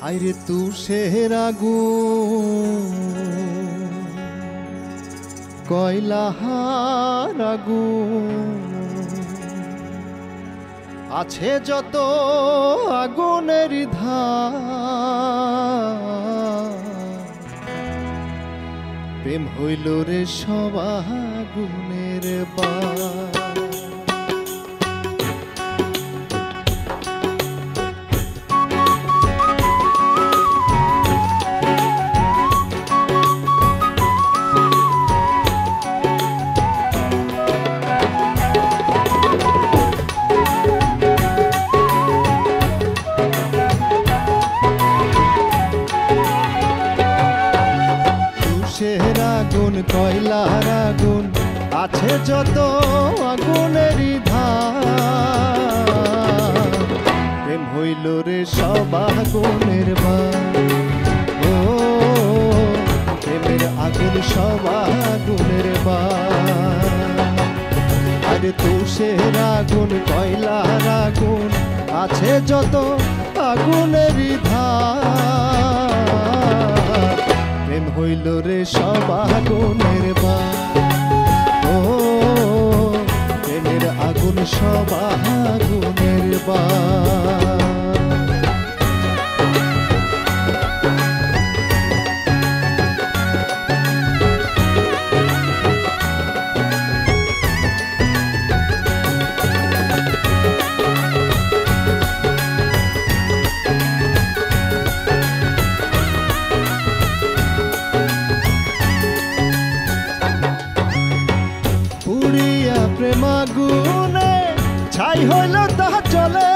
আইরে তুষের আগুন কয়লাহার আগুন আছে যত আগুনের ধার প্রেম হইল রে সব আগুনের বার আগুন কয়লার আগুন আছে যত আগুনেরই ধার প্রেম হইল রে সব আগুনের বার ও প্রেমের আগুন সব আগুনের বার আরে তুষের আগুন কয়লার আগুন আছে যত আগুনেরই ধার প্রেম হইল রে সব আগুনের বার ও প্রেমের আগুন সব আগুনের বার প্রেমাগুনে ছাই হইল তাহা চলে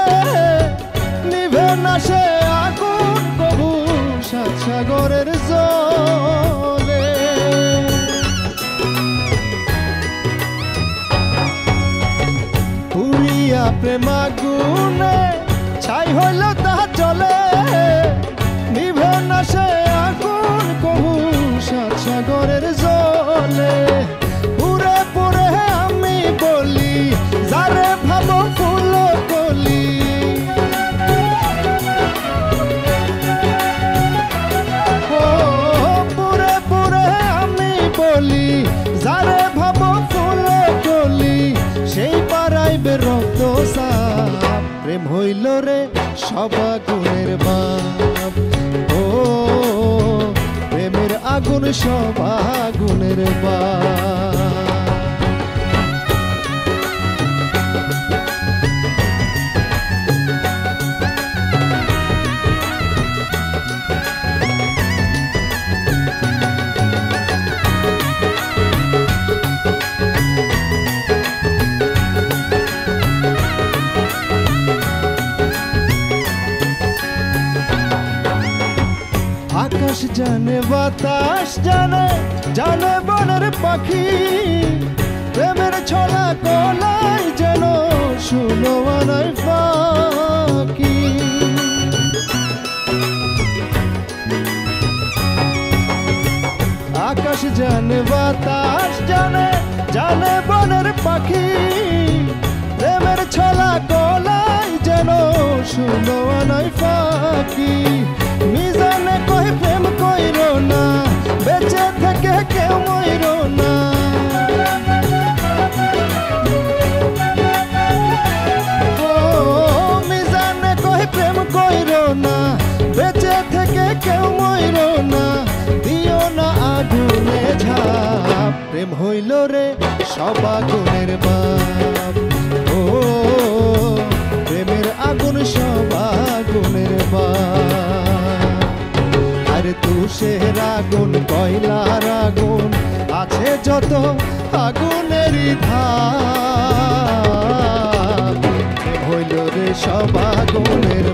নিভে না সে আগুন কবু সাত সাগরের জলে পুরিয়া প্রেমাগুনে ছাই হইল তাহা চলে নিভে না সে আগুন কবু সাত সাগরের জলে পুরে পুরে আমি বলি যারে ভাবো ফুল কলি ও পুরে পুরে আমি বলি যারে ভাবো ফুল কলি সেই পারাইবে রক্ত সাপ প্রেম হইল রে সব আগুনের বাপ ও প্রেমের আগুন সব আগুনের বাপ আকাশ জানে বাতাস জানে জানে বনের পাখি প্রেমের ছড়া কলাই যেন শুনো আনাই পাখি আকাশ জানে বাতাস জানে জানে বনের পাখি প্রেমের ছড়া কলাই যেন শুনো আনাই পাখি মিজানে কই প্রেম কইর না বেঁচে থেকে কেউ মইর না ও মিজানে কই প্রেম কইর না বেঁচে থেকে কেউ মইর না দিও না আগুনে ঝাপ প্রেম হইল রে সব আগুনের বাপ ও প্রেমের আগুন সব আগুনের বাপ আরে তুষের আগুন কয়লার আগুন আছে যত আগুনেরই ধার হইল রে সব আগুনের